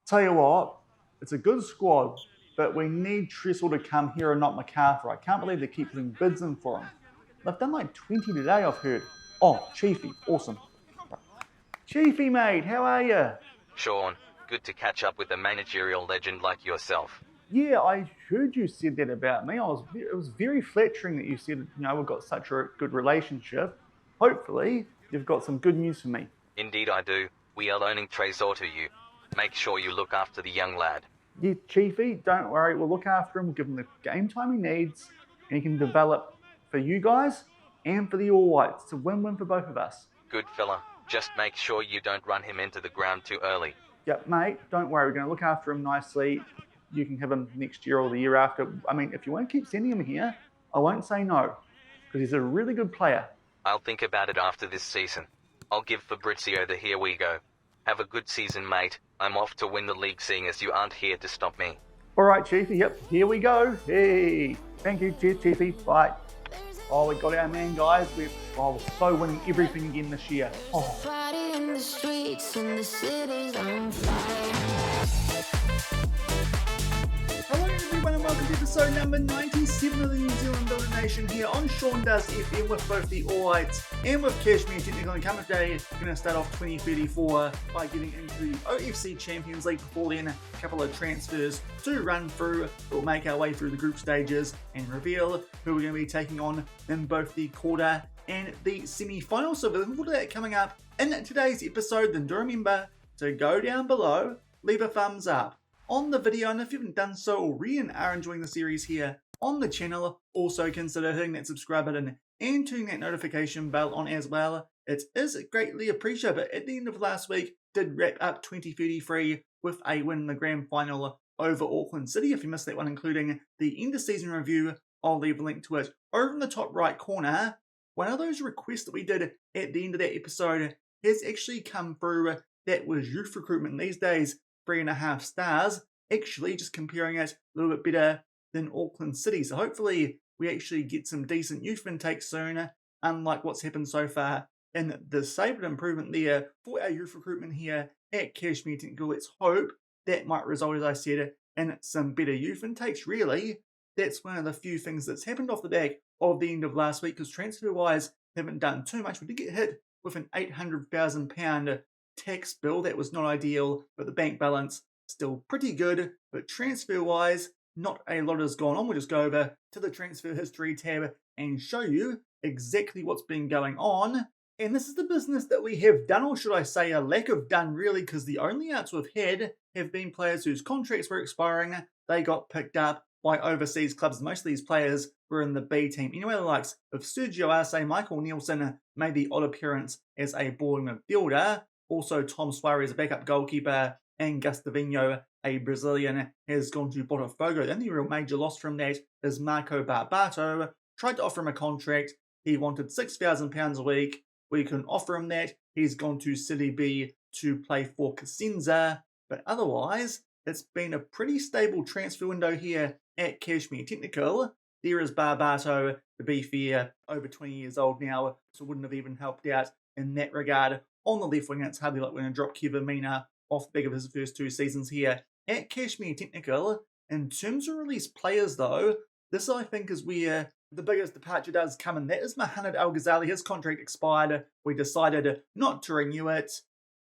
Tell you what, it's a good squad, but we need Tressel to come here and not MacArthur. I can't believe they keep putting bids in for him. They've done like 20 today, I've heard. Oh, Chiefy, awesome. Right. Chiefy, mate, how are you? Shaun, good to catch up with a managerial legend like yourself. Yeah, I heard you said that about me. It was very flattering that you said, we've got such a good relationship. Hopefully, you've got some good news for me. Indeed I do. We are loaning Trésor to you. Make sure you look after the young lad. Yeah, Chiefy, don't worry. We'll look after him, give him the game time he needs, and he can develop for you guys and for the All Whites. It's a win-win for both of us. Good fella. Just make sure you don't run him into the ground too early. Yep, mate, don't worry. We're going to look after him nicely. You can have him next year or the year after. I mean, if you want to keep sending him here, I won't say no, because he's a really good player. I'll think about it after this season. I'll give Fabrizio the here we go. Have a good season, mate. I'm off to win the league, seeing as you aren't here to stop me. All right, Chiefy, yep, here we go. Hey, thank you, cheers, Chiefy, bye. Oh, we got our man, guys. We're so winning everything again this year. Oh. Party in the streets and the city's on fire. Hello everyone and welcome to episode number 97 of the New Zealand Builder Nation here on Shaun Does FM with both the All Whites and with Cashmere Technical. And coming today, we're going to start off 2034 by getting into the OFC Champions League. Before then, a couple of transfers to run through. We'll make our way through the group stages and reveal who we're going to be taking on in both the quarter and the semi-final. So we're looking forward to that coming up in today's episode. Then do remember to go down below, leave a thumbs up on the video, and if you haven't done so already and are enjoying the series here on the channel, also consider hitting that subscribe button and turning that notification bell on as well. It is greatly appreciated. But at the end of last week, did wrap up 2033 with a win in the grand final over Auckland City. If you missed that one, including the end of season review, I'll leave a link to it over in the top right corner. One of those requests that we did at the end of that episode has actually come through. That was youth recruitment. These days, 3.5 stars, actually just comparing it a little bit better than Auckland City. So hopefully we actually get some decent youth intake soon, unlike what's happened so far in the Disabled improvement there for our youth recruitment here at Cashmere Technical. Let's hope that might result, as I said, in some better youth intakes. Really, that's one of the few things that's happened off the back of the end of last week, because transfer-wise, haven't done too much. We did get hit with an £800,000 tax bill. That was not ideal, but the bank balance still pretty good. But transfer wise, not a lot has gone on. We'll just go over to the transfer history tab and show you exactly what's been going on. And this is the business that we have done, or should I say a lack of done, really, because the only outs we've had have been players whose contracts were expiring. They got picked up by overseas clubs. Most of these players were in the B team. Anyway, the likes of Sergio Arce, Michael Nielsen made the odd appearance as a ball midfielder. Also, Tom Suarez, a backup goalkeeper, and Gustavino, a Brazilian, has gone to Botafogo. The only real major loss from that is Marco Barbato. Tried to offer him a contract. He wanted £6,000 a week. We couldn't offer him that. He's gone to City B to play for Cosenza. But otherwise, it's been a pretty stable transfer window here at Cashmere Technical. There is Barbato, to be fair, over 20 years old now, so wouldn't have even helped out in that regard. On the left wing, it's hardly like we're going to drop Kevin Mina off the back of his first 2 seasons here at Cashmere Technical. In terms of released players, though, this I think is where the biggest departure does come in. That is Mohamed Al Ghazali. His contract expired. We decided not to renew it.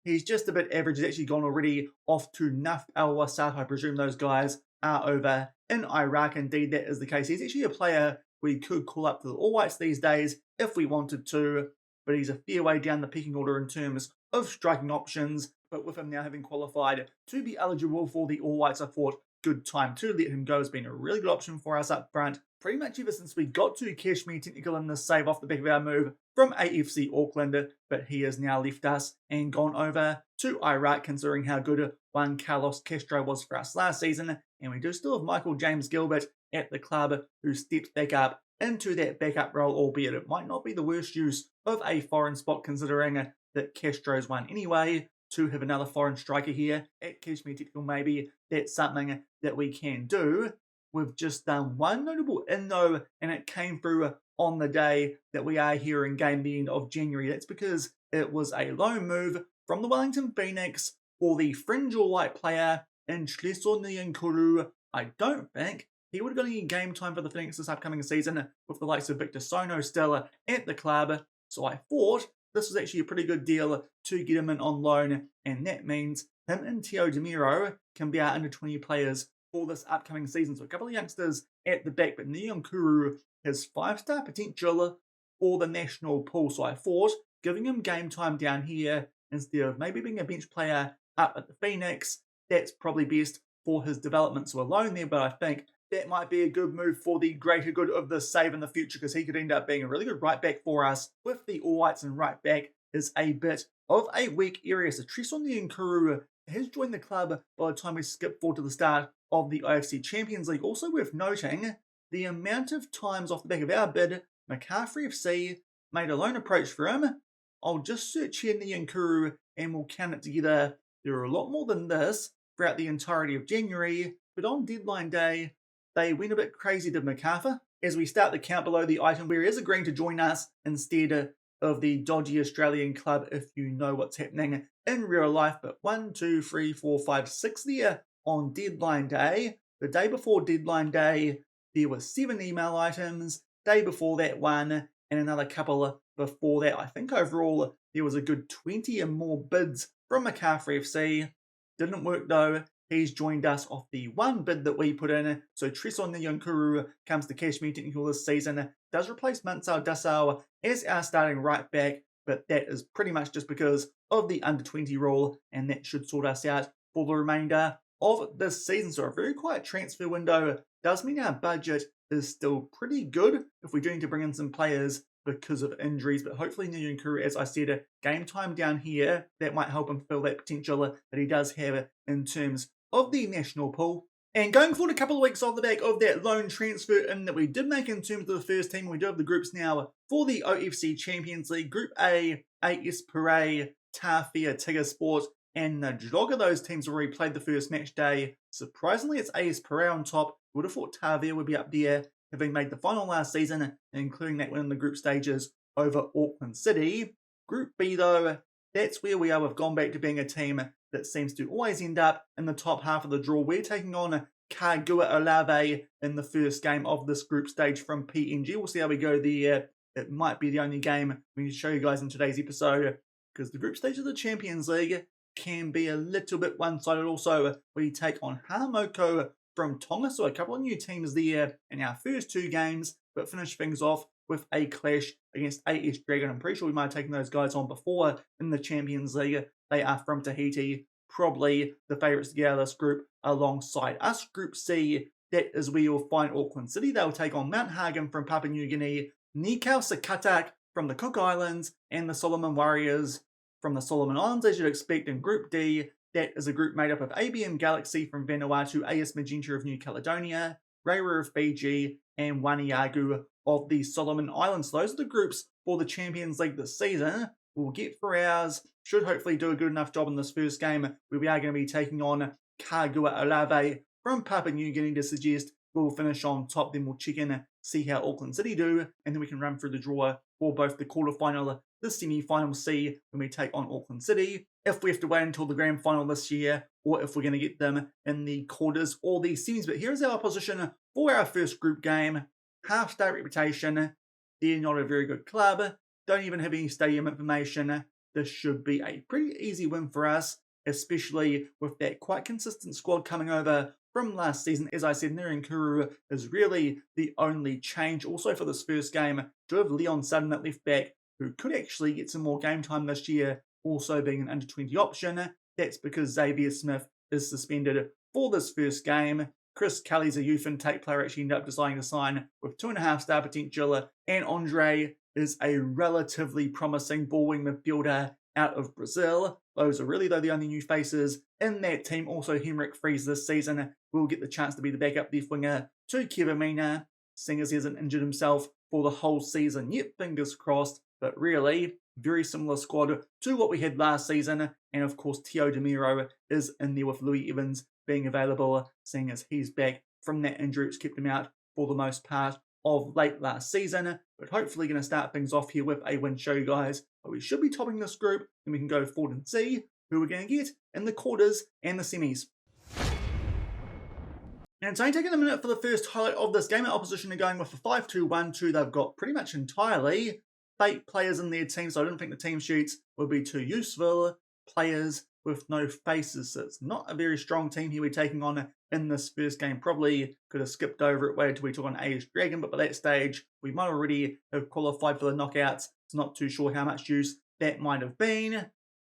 He's just a bit average. He's actually gone already off to Naft Al Wasat. I presume those guys are over in Iraq. Indeed, that is the case. He's actually a player we could call up to the All Whites these days if we wanted to, but he's a fair way down the pecking order in terms of striking options. But with him now having qualified to be eligible for the All Whites, I thought good time to let him go. Has been a really good option for us up front, pretty much ever since we got to Cashmere Technical in this save off the back of our move from AFC Auckland. But he has now left us and gone over to Iraq, considering how good Juan Carlos Castro was for us last season. And we do still have Michael James Gilbert at the club, who stepped back up into that backup role, albeit it might not be the worst use of a foreign spot, considering that Castro's one anyway. To have another foreign striker here at Cashmere Technical, maybe that's something that we can do. We've just done one notable in, though, and it came through on the day that we are here in game, the end of January. That's because it was a loan move from the Wellington Phoenix for the fringe All White player in Chiefy. I don't think he would have got any game time for the Phoenix this upcoming season with the likes of Victor Sono still at the club. So I thought this was actually a pretty good deal to get him in on loan, and that means him and Teo DeMiro can be our under-20 players for this upcoming season. So a couple of youngsters at the back, but Nyankuru has 5-star potential for the national pool. So I thought giving him game time down here instead of maybe being a bench player up at the Phoenix, that's probably best for his development. So a loan there, but I think that might be a good move for the greater good of the save in the future, because he could end up being a really good right back for us with the All Whites, and right back is a bit of a weak area. So Nyankuru has joined the club by the time we skip forward to the start of the IFC Champions League. Also worth noting, the amount of times off the back of our bid, McCarthy FC made a loan approach for him. I'll just search here Nyankuru and we'll count it together. There are a lot more than this throughout the entirety of January, but on deadline day, they went a bit crazy to MacArthur as we start the count below the item where he is agreeing to join us instead of the dodgy Australian club, if you know what's happening in real life. But 1, 2, 3, 4, 5, 6 there on deadline day. The day before deadline day, there were 7 email items. Day before that, 1, and another couple before that. I think overall there was a good 20 and more bids from McCarthy FC. Didn't work though. He's joined us off the 1 bid that we put in. So Nyankuru comes to Cashmere Technical this season. Does replace Mansell Dassau as our starting right back, but that is pretty much just because of the under-20 rule, and that should sort us out for the remainder of this season. So a very quiet transfer window does mean our budget is still pretty good if we do need to bring in some players because of injuries, but hopefully Nyankuru, as I said, game time down here, that might help him fill that potential that he does have in terms of the national pool. And going forward a couple of weeks off the back of that loan transfer in that we did make in terms of the first team, we do have the groups now for the OFC Champions League. Group A, AS Pare, Tawhia, Tigger Sport, and Najoga. Those teams have already played the first match day. Surprisingly, it's AS Pare on top. Would have thought Tawhia would be up there, having made the final last season, including that win in the group stages over Auckland City. Group B, though, that's where we are. We've gone back to being a team that seems to always end up in the top half of the draw. We're taking on Kagua Olave in the first game of this group stage from PNG. We'll see how we go there. It might be the only game we need to show you guys in today's episode, because the group stage of the Champions League can be a little bit one-sided. Also, we take on Hamoko from Tonga, so a couple of new teams there in our first 2 games, but finish things off with a clash against AS Dragon. I'm pretty sure we might have taken those guys on before in the Champions League. They are from Tahiti, probably the favourites to get out of this group alongside us. Group C, that is where you'll find Auckland City. They'll take on Mount Hagen from Papua New Guinea, Nikau Sakatak from the Cook Islands, and the Solomon Warriors from the Solomon Islands, as you'd expect. In Group D, that is a group made up of ABM Galaxy from Vanuatu, AS Magenta of New Caledonia, Reira of Fiji, and Waniagu of the Solomon Islands. Those are the groups for the Champions League this season. We'll get for ours. Should hopefully do a good enough job in this first game, where we are going to be taking on Kagua Olave from Papua New Guinea to suggest we'll finish on top. Then we'll check in, see how Auckland City do, and then we can run through the draw for both the quarterfinal, the semi-final C when we take on Auckland City, if we have to wait until the grand final this year, or if we're going to get them in the quarters or the semis. But here's our opposition for our first group game. Half-star reputation. They're not a very good club. Don't even have any stadium information. This should be a pretty easy win for us, especially with that quite consistent squad coming over from last season. As I said, Nyankuru is really the only change. Also for this first game, do have Leon Sutton at left back, who could actually get some more game time this year, also being an under-20 option. That's because Xavier Smith is suspended for this first game. Chris Kelly's a youth intake player, actually ended up deciding to sign with 2.5-star potential, and Andre is a relatively promising ball-wing midfielder out of Brazil. Those are really, though, the only new faces in that team. Also, Henrik Fries this season will get the chance to be the backup left winger to Kevin Mina, seeing as he hasn't injured himself for the whole season yet, fingers crossed. But really, very similar squad to what we had last season. And of course, Teo DeMiro is in there with Louis Evans being available, seeing as he's back from that injury which kept him out for the most part of late last season. But hopefully going to start things off here with a win, show you guys. But we should be topping this group, and we can go forward and see who we're going to get in the quarters and the semis. And it's only taken a minute for the first highlight of this game. Our opposition are going with a 5-2-1-2. They've got pretty much entirely fake players in their team, so I didn't think the team sheets would be too useful. Players with no faces, so it's not a very strong team here we're taking on in this first game. Probably could have skipped over it, waited till we took on AS Dragon, but by that stage, we might already have qualified for the knockouts. It's not too sure how much use that might have been.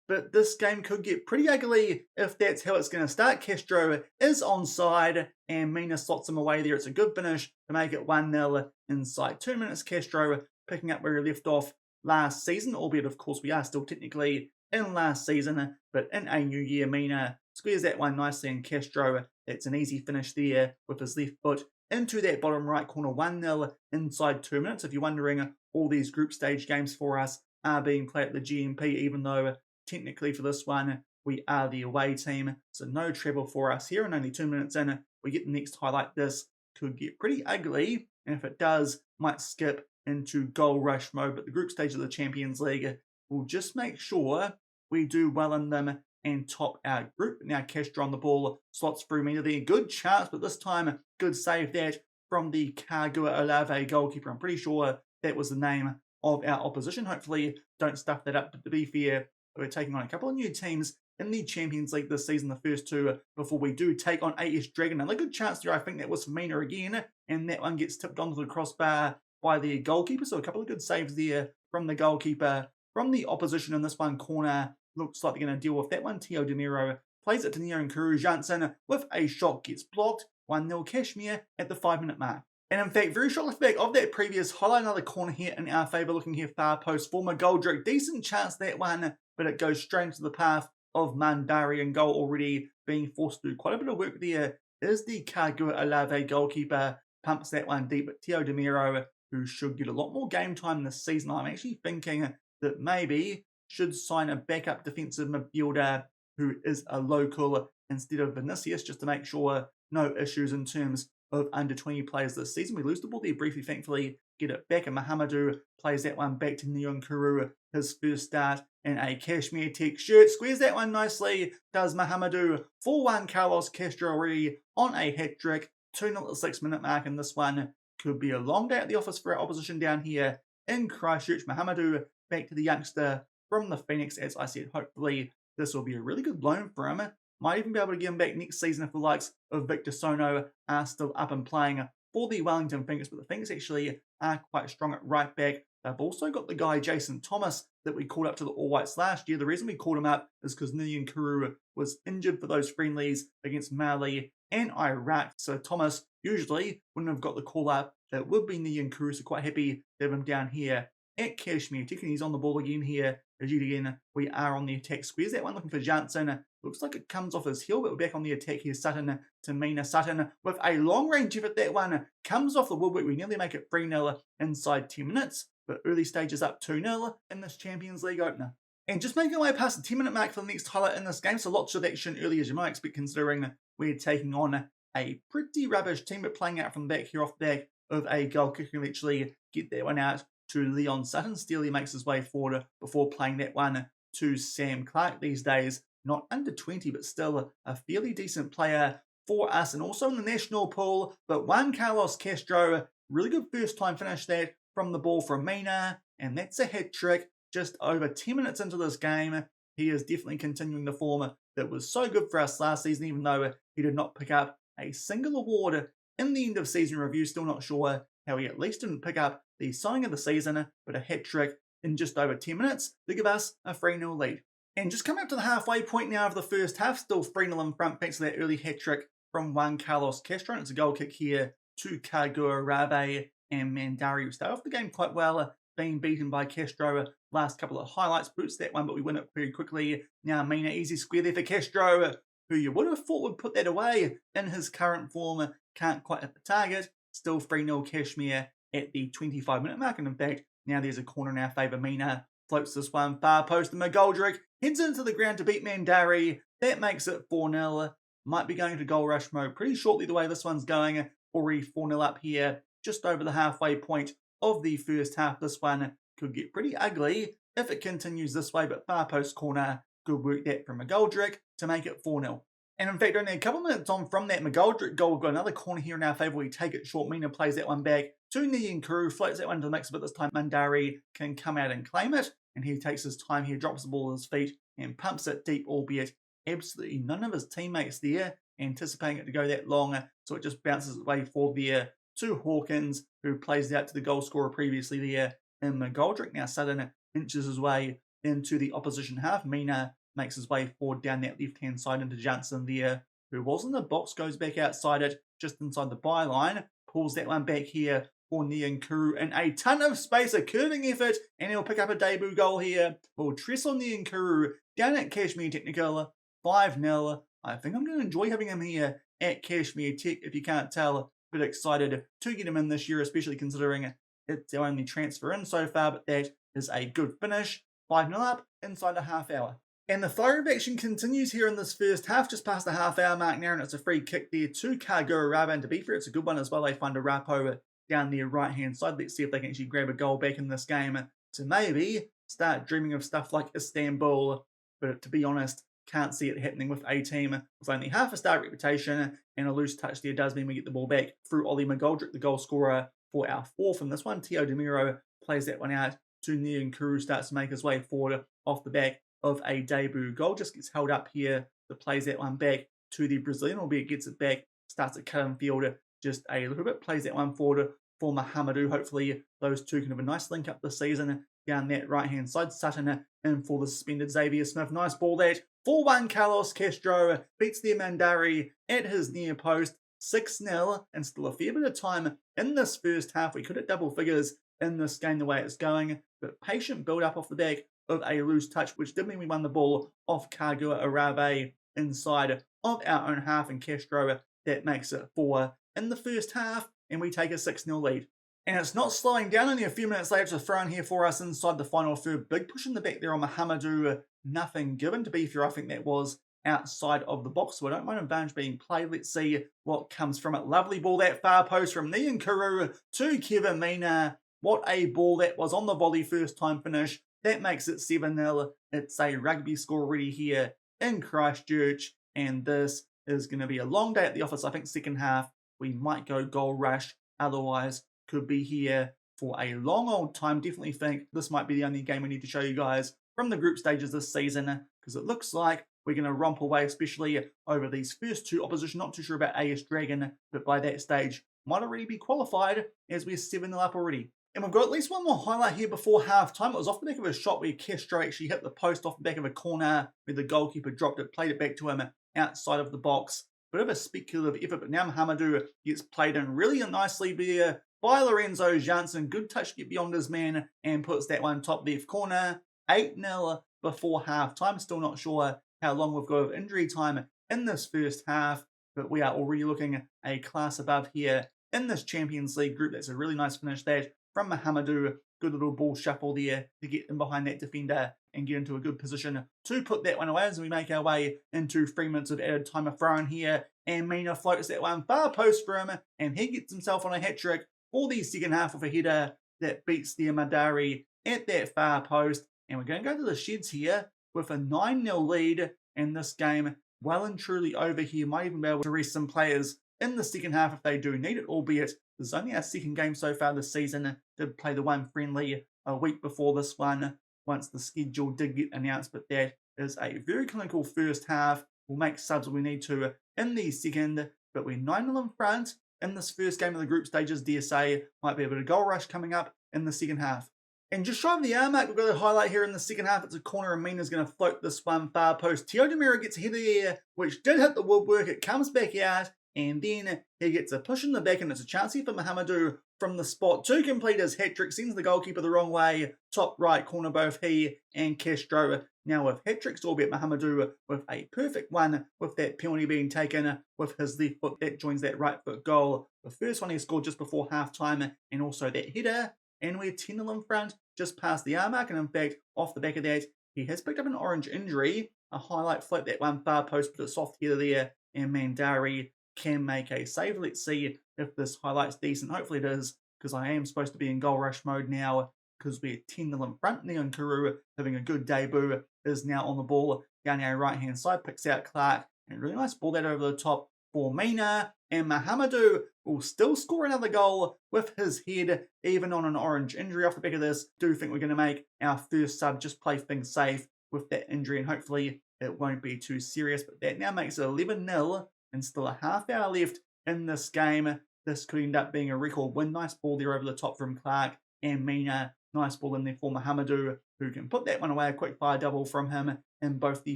But this game could get pretty ugly if that's how it's going to start. Castro is onside and Mina slots him away there. It's a good finish to make it 1-0 inside 2 minutes. Castro picking up where he left off last season, albeit of course we are still technically in last season, but in a new year. Mina squares that one nicely, and Castro, it's an easy finish there with his left foot into that bottom right corner. 1-0 inside 2 minutes. If you're wondering, all these group stage games for us are being played at the GMP, even though technically for this one we are the away team, so no treble for us here, and only 2 minutes in we get the next highlight. This could get pretty ugly, and if it does, might skip into goal rush mode. But the group stage of the Champions League will just make sure we do well in them and top our group. Now Castro on the ball, slots through Mina there, good chance, but this time good save that from the Kagua Olave goalkeeper. I'm pretty sure that was the name of our opposition. Hopefully don't stuff that up, but to be fair, we're taking on a couple of new teams in the Champions League this season, the first two before we do take on AS Dragon. And a good chance there, I think that was for Mina again, and that one gets tipped onto the crossbar by the goalkeeper. So a couple of good saves there from the goalkeeper. From the opposition in this one corner, looks like they're going to deal with that one. Teo De Niro plays it to Neo and Kuru Janssen with a shot, gets blocked. 1-0 Cashmere at the 5 minute mark. And in fact, very short back of that previous highlight, another corner here in our favour, looking here far post for McGoldrick. Decent chance that one, but it goes straight into the path of Mandari, and goal already being forced to do quite a bit of work there is the Kagua Olave goalkeeper. Pumps that one deep, but Teo De Niro, who should get a lot more game time this season, I'm actually thinking that maybe should sign a backup defensive midfielder who is a local instead of Vinicius, just to make sure no issues in terms of under 20 players this season. We lose the ball there briefly, thankfully get it back, and Mahamadou plays that one back to Neon Kuru, his first start in a Cashmere Tech shirt. Squares that one nicely, does Mahamadou. 4-1 Carlos Castro already on a hat-trick. 2-0 at the 6 minute mark, and this one could be a long day at the office for our opposition down here in Christchurch. Mahamadou back to the youngster from the Phoenix. As I said, hopefully this will be a really good loan for him. Might even be able to get him back next season if the likes of Victor Sono are still up and playing for the Wellington Phoenix. But the Phoenix actually are quite strong at right back. They've also got the guy Jason Thomas that we called up to the All Whites last year. The reason we called him up is because Nilian Kuru was injured for those friendlies against Mali and Iraq. So Thomas usually wouldn't have got the call up. That would be Nilian Kuru, so quite happy to have him down here at Cashmere Tech. And he's on the ball again here. As yet again, we are on the attack. Squares that one, looking for Janssen. Looks like it comes off his heel, but we're back on the attack here. Sutton to Mina. Sutton with a long range effort. That one comes off the woodwork. We nearly make it 3-0 inside 10 minutes, but early stages up 2-0 in this Champions League opener. And just making our way past the 10 minute mark for the next highlight in this game, so lots of action early as you might expect, considering we're taking on a pretty rubbish team, but playing out from the back here off the back of a goal kicker. Can actually get that one out to Leon Sutton. Steely makes his way forward before playing that one to Sam Clark. These days, not under 20, but still a fairly decent player for us, and also in the national pool. But Juan Carlos Castro, really good first time finish that from the ball from Mina, and that's a hat trick just over 10 minutes into this game. He is definitely continuing the form that was so good for us last season, even though he did not pick up a single award in the end of season review. Still not sure how he at least didn't pick up the signing of the season, but a hat trick in just over 10 minutes to give us a 3-0 lead. And just coming up to the halfway point now of the first half, still 3-0 in front thanks to that early hat trick from Juan Carlos Castro. And it's a goal kick here to Kagua Rabe and Mandari. We start off the game quite well, being beaten by Castro. Last couple of highlights boots that one, but we win it very quickly. Now Mina, easy square there for Castro, who you would have thought would put that away in his current form. Can't quite hit the target. Still 3-0 Cashmere at the 25 minute mark. And in fact, now there's a corner in our favour. Mina floats this one far post, and McGoldrick heads into the ground to beat Mandari. That makes it 4-0. Might be going to goal rush mode pretty shortly the way this one's going. Already 4-0 up here, just over the halfway point of the first half. This one could get pretty ugly if it continues this way, but far post corner, good work that from McGoldrick to make it 4-0. And in fact, only a couple minutes on from that McGoldrick goal, we've got another corner here in our favour. We take it short. Mina plays that one back to Niankuru, floats that one to the mix, but this time Mandari can come out and claim it. And he takes his time here, drops the ball at his feet and pumps it deep, albeit absolutely none of his teammates there anticipating it to go that long. So it just bounces its way forward there to Hawkins, who plays it out to the goal scorer previously there in McGoldrick. Now Sutton inches his way into the opposition half. Mina makes his way forward down that left-hand side into Johnson there, who was in the box, goes back outside it, just inside the byline, pulls that one back here for Niankuru in a ton of space, a curving effort, and he'll pick up a debut goal here. We'll trestle Niankuru down at Cashmere Technical, 5-0. I think I'm going to enjoy having him here at Cashmere Tech, if you can't tell. A bit excited to get him in this year, especially considering it's our only transfer in so far, but that is a good finish. 5-0 up inside a half hour. And the fire of action continues here in this first half, just past the half-hour mark now, and it's a free kick there to Kagura Raba, and to be fair, it's a good one as well. They find a Rapo down their right-hand side. Let's see if they can actually grab a goal back in this game to maybe start dreaming of stuff like Istanbul, but to be honest, can't see it happening with a team with only half a star reputation, and a loose touch there does mean we get the ball back through Ollie McGoldrick, the goal scorer for our fourth in this one. Teo DeMiro plays that one out to Niankuru, starts to make his way forward off the back of a debut goal, just gets held up here, that plays that one back to the Brazilian, albeit gets it back, starts at cut and field just a little bit, plays that one forward for Mahamadou. Hopefully those two can have a nice link up this season down that right hand side. Sutton in for the suspended Xavier Smith. Nice ball that 4-1. Carlos Castro beats the Mandari at his near post, 6-0, and still a fair bit of time in this first half. We could hit double figures in this game the way it's going, but patient build up off the back of a loose touch, which did mean we won the ball off Kagura Arabe inside of our own half, and Castro, that makes it 4 in the first half, and we take a 6-0 lead. And it's not slowing down. Only a few minutes later, it's a throw in here for us inside the final third. Big push in the back there on Mahamadou, nothing given. To be fair, I think that was outside of the box, so I don't mind advantage being played. Let's see what comes from it. Lovely ball, that far post from Niankuru to Kevin Mina. What a ball that was on the volley, first time finish. That makes it 7-0. It's a rugby score already here in Christchurch, and this is going to be a long day at the office. I think second half we might go goal rush, otherwise could be here for a long old time. Definitely think this might be the only game we need to show you guys from the group stages this season, because it looks like we're going to romp away, especially over these first two opposition. Not too sure about AS Dragon, but by that stage might already be qualified, as we're 7-0 up already. And we've got at least one more highlight here before half-time. It was off the back of a shot where Castro actually hit the post off the back of a corner where the goalkeeper dropped it, played it back to him outside of the box. Bit of a speculative effort, but now Mahamadou gets played in really nicely there by Lorenzo Janssen. Good touch to get beyond his man and puts that one top left corner. 8-0 before half-time. Still not sure how long we've got of injury time in this first half, but we are already looking a class above here in this Champions League group. That's a really nice finish that from Mahamadou. Good little ball shuffle there to get in behind that defender and get into a good position to put that one away as we make our way into 3 minutes of added time. A throw in here, and Mina floats that one far post for him, and he gets himself on a hat-trick for the second half of a header that beats the Madari at that far post. And we're going to go to the sheds here with a 9-0 lead, and this game well and truly over here. Might even be able to rest some players in the second half if they do need it, albeit this is only our second game so far this season. Did play the one friendly a week before this one, once the schedule did get announced, but that is a very clinical first half. We'll make subs when we need to in the second, but we're 9-0 in front in this first game of the group stages. DSA might be a bit of goal rush coming up in the second half. And just shy of the hour mark, we've got a highlight here in the second half. It's a corner, and Mina's going to float this one far post. Teo DeMiro gets a header there, which did hit the woodwork. It comes back out, and then he gets a push in the back, and it's a chance here for Mahamadou from the spot to complete his hat-trick. Sends the goalkeeper the wrong way. Top right corner, both he and Castro now with hat-tricks, albeit Mahamadou with a perfect one, with that penalty being taken with his left foot. That joins that right foot goal. The first one he scored just before half-time, and also that header. And we're 10-0 in front, just past the hour mark, and in fact, off the back of that, he has picked up an orange injury. A highlight, float that one far post, put a soft header there, and Mandari can make a save. Let's see if this highlight's decent. Hopefully it is, because I am supposed to be in goal rush mode now, because we're 10-0 in front. Niankuru, having a good debut, is now on the ball down our right-hand side, picks out Clark, And really nice ball that over the top for Mina, and Mahamadou will still score another goal with his head, even on an orange injury off the back of this. Do think we're going to make our first sub, just play things safe with that injury, and hopefully it won't be too serious. But that now makes it 11-0 and still a half hour left in this game. This could end up being a record win. Nice ball there over the top from Clark and Mina. Nice ball in there for Mahamadou, who can put that one away. A quick fire double from him in both the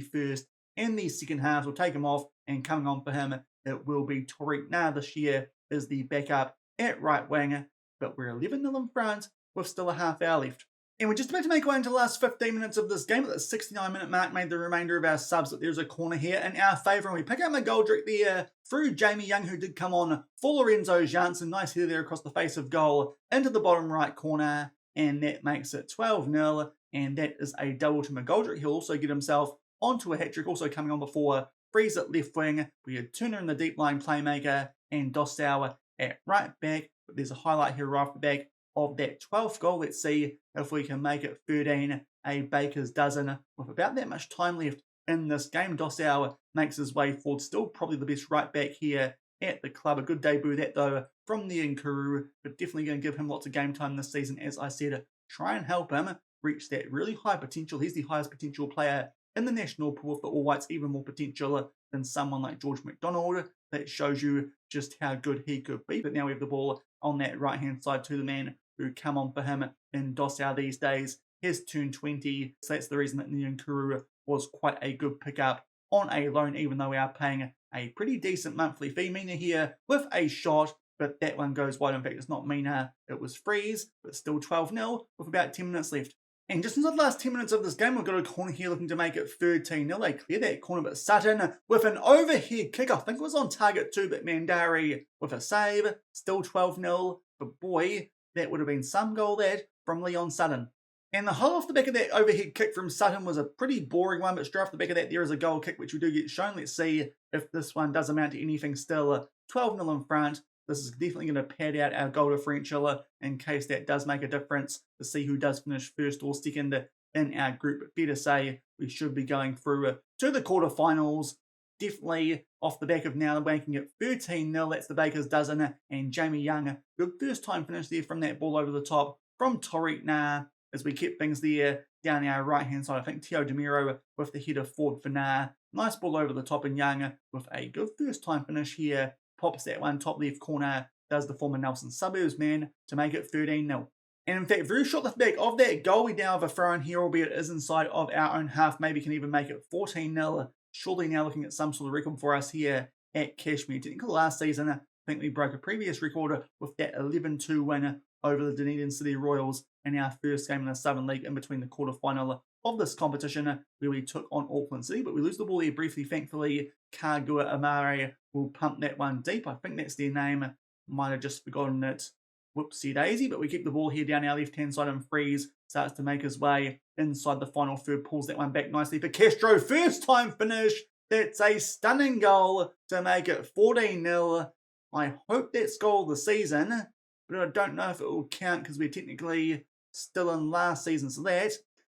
first and the second halves. Will take him off, and coming on for him, it will be Tariq Nah this year is the backup at right wing. But we're 11-0 in front with still a half hour left. And we're just about to make our way into the last 15 minutes of this game. At the 69-minute mark, made the remainder of our subs, but there's a corner here in our favour. And we pick up McGoldrick there through Jamie Young, who did come on for Lorenzo Janssen. Nice header there across the face of goal into the bottom right corner. And that makes it 12-0. And that is a double to McGoldrick. He'll also get himself onto a hat-trick. Also coming on before Freeze at left wing. We had Turner in the deep line playmaker and Dossauer at right back. But there's a highlight here right off the back of that 12th goal. Let's see if we can make it 13, a baker's dozen, with about that much time left in this game. Dossauer makes his way forward, still probably the best right back here at the club. A good debut that though from the Nkuru, but definitely going to give him lots of game time this season. As I said, try and help him reach that really high potential. He's the highest potential player in the national pool for the All Whites, even more potential than someone like George McDonald. That shows you just how good he could be. But now we have the ball on that right-hand side to the man who come on for him in Dossau these days. He's turned 20, so that's the reason that Nkuru was quite a good pickup on a loan, even though we are paying a pretty decent monthly fee. Mina here with a shot, but that one goes wide. In fact, it's not Mina, it was Freeze, but still 12-0 with about 10 minutes left. And just inside the last 10 minutes of this game, we've got a corner here looking to make it 13-0. They clear that corner, but Sutton with an overhead kick. I think it was on target too, but Mandari with a save. Still 12-0. But boy, that would have been some goal that from Leon Sutton. And the hole off the back of that overhead kick from Sutton was a pretty boring one, but straight off the back of that, there is a goal kick, which we do get shown. Let's see if this one does amount to anything still. 12-0 in front. This is definitely going to pad out our goal differential in case that does make a difference to see who does finish first or second in our group. But fair to say, we should be going through to the quarterfinals. Definitely off the back of now making it 13-0. That's the Baker's dozen. And Jamie Young, good first time finish there from that ball over the top from Tariq Nah as we kept things there down our right hand side. I think Teo DeMiro with the header forward for Nah. Nice ball over the top, and Young with a good first time finish here. Pops that one top left corner, does the former Nelson Suburbs man to make it 13-0. And in fact, very short left back of that goal, we now have a throw in here, albeit it is inside of our own half. Maybe can even make it 14-0. Surely now looking at some sort of record for us here at Cashmere Technical. Last season, I think we broke a previous record with that 11-2 win over the Dunedin City Royals in our first game in the Southern League in between the quarterfinal of this competition where we took on Auckland City. But we lose the ball here briefly. Thankfully, Kagua Amare will pump that one deep. I think that's their name. Might have just forgotten it. Whoopsie daisy. But we keep the ball here down our left-hand side, and Freeze starts to make his way inside the final third. Pulls that one back nicely for Castro. First time finish. That's a stunning goal to make it 14-0. I hope that's goal of the season, but I don't know if it will count because we're technically still in last season. So that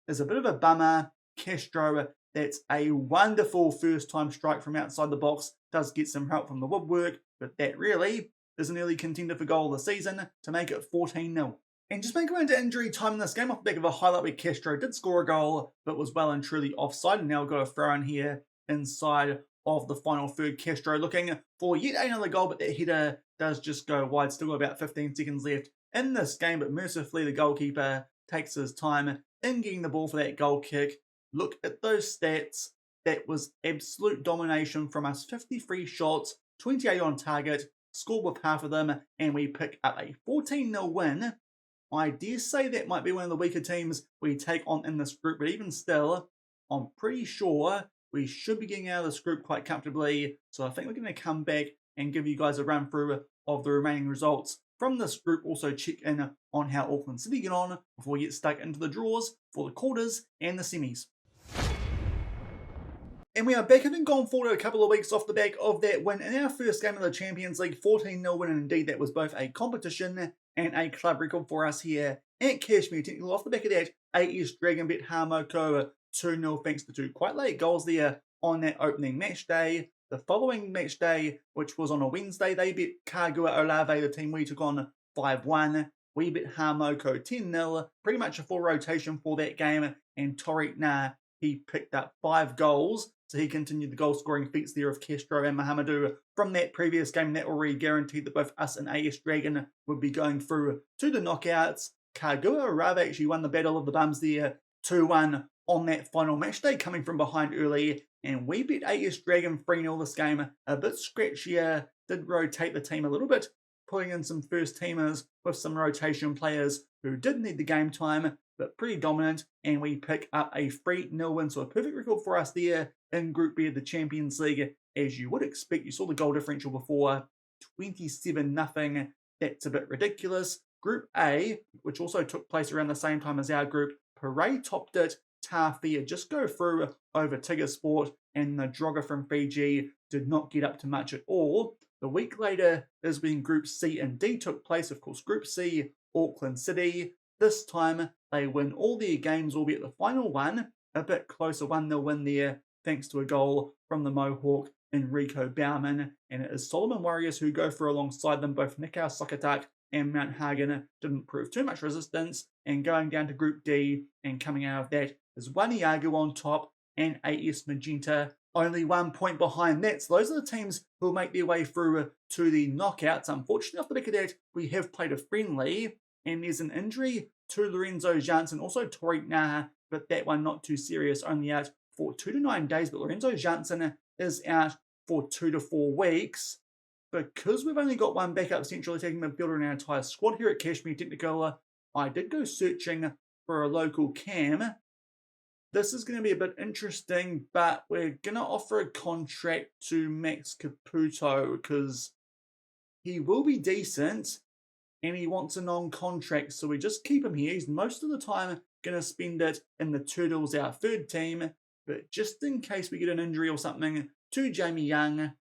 is a bit of a bummer. Castro, that's a wonderful first time strike from outside the box. Does get some help from the woodwork, but that really is an early contender for goal of the season to make it 14-0. And just making into injury time in this game, off the back of a highlight where Castro did score a goal, but was well and truly offside. And now we've got a throw in here inside of the final third. Castro looking for yet another goal, but that header does just go wide. Still got about 15 seconds left in this game, but mercifully the goalkeeper takes his time in getting the ball for that goal kick. Look at those stats. That was absolute domination from us. 53 shots, 28 on target, scored with half of them, and we pick up a 14-0 win. I dare say that might be one of the weaker teams we take on in this group, but even still, I'm pretty sure we should be getting out of this group quite comfortably. So I think we're going to come back and give you guys a run through of the remaining results from this group. Also check in on how Auckland City get on before we get stuck into the draws for the quarters and the semis. And we are back, having gone forward a couple of weeks off the back of that win in our first game of the Champions League, 14-0 win, and indeed that was both a competition and a club record for us here at Cashmere Technical. Off the back of that, AS Dragon bet Hamoko 2-0 thanks to two quite late goals there on that opening match day. The following match day, which was on a Wednesday, they beat Kagua Olave, the team we took on, 5-1. We beat Hamoko 10-0, pretty much a full rotation for that game, and Tariq Nah, he picked up 5 goals, so he continued the goal-scoring feats there of Castro and Mahamadou from that previous game. That already guaranteed that both us and AS Dragon would be going through to the knockouts. Kagua Olave actually won the Battle of the Bums there, 2-1 on that final match day, coming from behind early, and we beat AS Dragon 3-0 this game. A bit scratchier, did rotate the team a little bit, putting in some first teamers with some rotation players who did need the game time, but pretty dominant, and we pick up a 3-0 win, so a perfect record for us there in Group B of the Champions League, as you would expect. You saw the goal differential before, 27-0, that's a bit ridiculous. Group A, which also took place around the same time as our group, Parade topped it, Tawhia just go through over Tigger Sport, and the Droga from Fiji did not get up to much at all. The week later is when Group C and D took place. Of course, Group C, Auckland City. This time, they win all their games, albeit the final one, a bit closer, 1-0 win there, thanks to a goal from the Mohawk, Enrico Baumann. And it is Solomon Warriors who go through alongside them. Both Nikau Sokatak and Mount Hagen didn't prove too much resistance. And going down to Group D and coming out of that is Waniagu on top and AS Magenta only 1 point behind that. So those are the teams who will make their way through to the knockouts. Unfortunately, off the back of that, we have played a friendly, and there's an injury to Lorenzo Janssen, also Tariq Nah, but that one not too serious, only out for 2 to 9 days. But Lorenzo Janssen is out for 2 to 4 weeks. Because we've only got one backup central attacking midfielder in our entire squad here at Cashmere Technical, I did go searching for a local cam. This is going to be a bit interesting, but we're going to offer a contract to Max Caputo because he will be decent and he wants a non-contract, so we just keep him here. He's most of the time going to spend it in the Turtles, our third team, but just in case we get an injury or something to Jamie Young,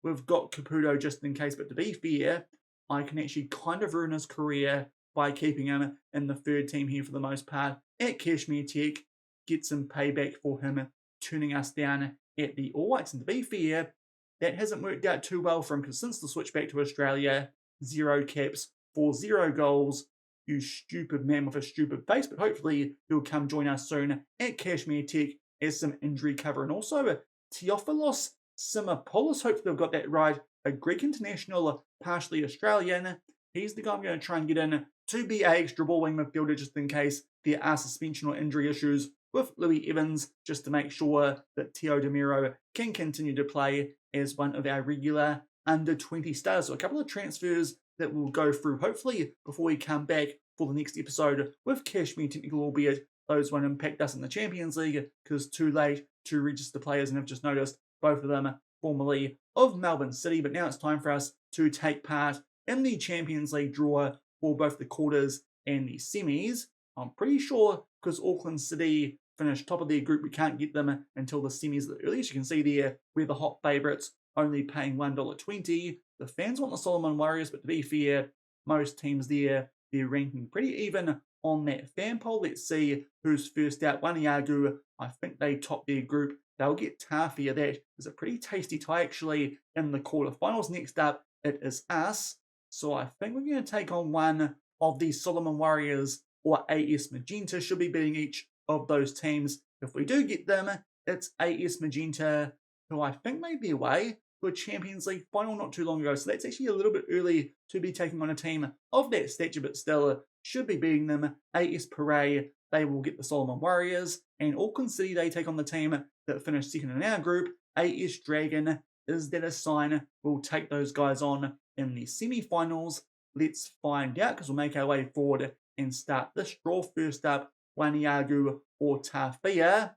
we've got Caputo just in case. But to be fair, I can actually kind of ruin his career by keeping him in the third team here for the most part at Cashmere Tech. Get some payback for him turning us down at the All Whites. And to be fair, that hasn't worked out too well for him because since the switch back to Australia, 0 caps for 0 goals. You stupid man with a stupid face. But hopefully he'll come join us soon at Cashmere Tech as some injury cover. And also Theophilos Simopoulos, hopefully they've got that right, a Greek international, partially Australian. He's the guy I'm going to try and get in to be a extra ball wing midfielder just in case there are suspension or injury issues with Louis Evans, just to make sure that Teo DeMiro can continue to play as one of our regular under-20 stars. So a couple of transfers that we'll go through, hopefully, before we come back for the next episode with Cashmere Technical, albeit those won't impact us in the Champions League because too late to register players, and I've just noticed both of them formerly of Melbourne City. But now it's time for us to take part in the Champions League draw for both the quarters and the semis. I'm pretty sure because Auckland City finished top of their group, we can't get them until the semis at the earliest. You can see there we're the hot favourites, only paying $1.20. The fans want the Solomon Warriors, but to be fair, most teams there, they're ranking pretty even on that fan poll. Let's see who's first out. Waniagu, I think they top their group. They'll get Tawhia. That is a pretty tasty tie actually in the quarterfinals. Next up, it is us. So I think we're going to take on one of the Solomon Warriors or AS Magenta. Should be beating each of those teams. If we do get them, it's AS Magenta, who I think made their way to a Champions League final not too long ago. So that's actually a little bit early to be taking on a team of that stature, but still should be beating them. AS Parade, they will get the Solomon Warriors. And Auckland City, they take on the team that finished second in our group. AS Dragon, is that a sign? We'll take those guys on in the semi-finals. Let's find out, because we'll make our way forward and start this draw. First up, Waniagu or Tawhia.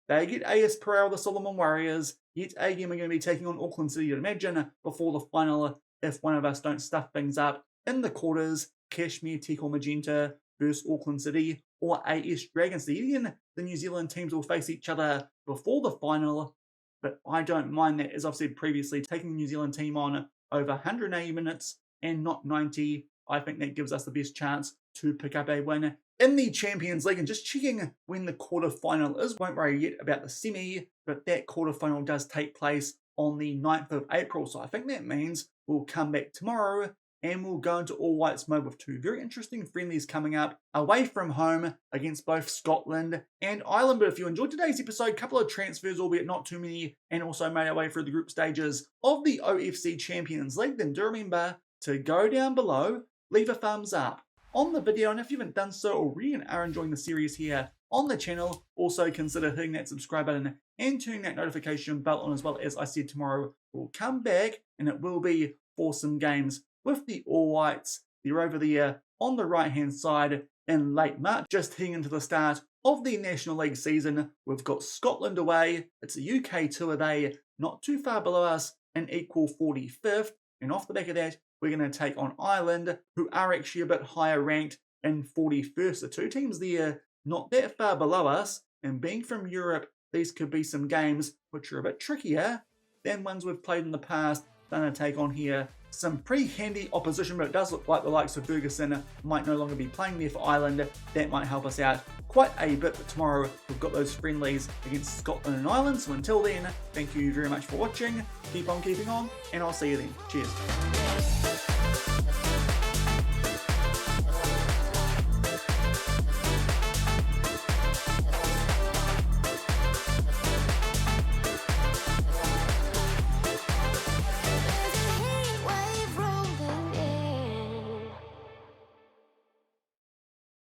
They get AS Parade or the Solomon Warriors. Yet again, we're going to be taking on Auckland City, you'd imagine, before the final if one of us don't stuff things up. In the quarters, Cashmere Tech or Magenta versus Auckland City or AS Dragons. So again, the New Zealand teams will face each other before the final, but I don't mind that. As I've said previously, taking the New Zealand team on over 180 minutes and not 90, I think that gives us the best chance to pick up a win in the Champions League. And just checking when the quarterfinal is, won't worry yet about the semi, but that quarterfinal does take place on the 9th of April. So I think that means we'll come back tomorrow and we'll go into all whites mode with two very interesting friendlies coming up away from home against both Scotland and Ireland. But if you enjoyed today's episode, a couple of transfers, albeit not too many, and also made our way through the group stages of the OFC Champions League, then do remember to go down below, leave a thumbs up on the video, and if you haven't done so already and are enjoying the series here on the channel, also consider hitting that subscribe button and turning that notification bell on as well. As I said, tomorrow we'll come back and it will be for some games with the All Whites. They're over there on the right hand side in late March, just heading into the start of the National League season. We've got Scotland away. It's a UK tour. They not too far below us in equal 45th, and off the back of that we're going to take on Ireland, who are actually a bit higher ranked in 41st. The two teams there not that far below us, and being from Europe, these could be some games which are a bit trickier than ones we've played in the past. Going to take on here some pretty handy opposition, but it does look like the likes of Ferguson might no longer be playing there for Ireland. That might help us out quite a bit, but tomorrow we've got those friendlies against Scotland and Ireland. So until then, thank you very much for watching, keep on keeping on, and I'll see you then. Cheers.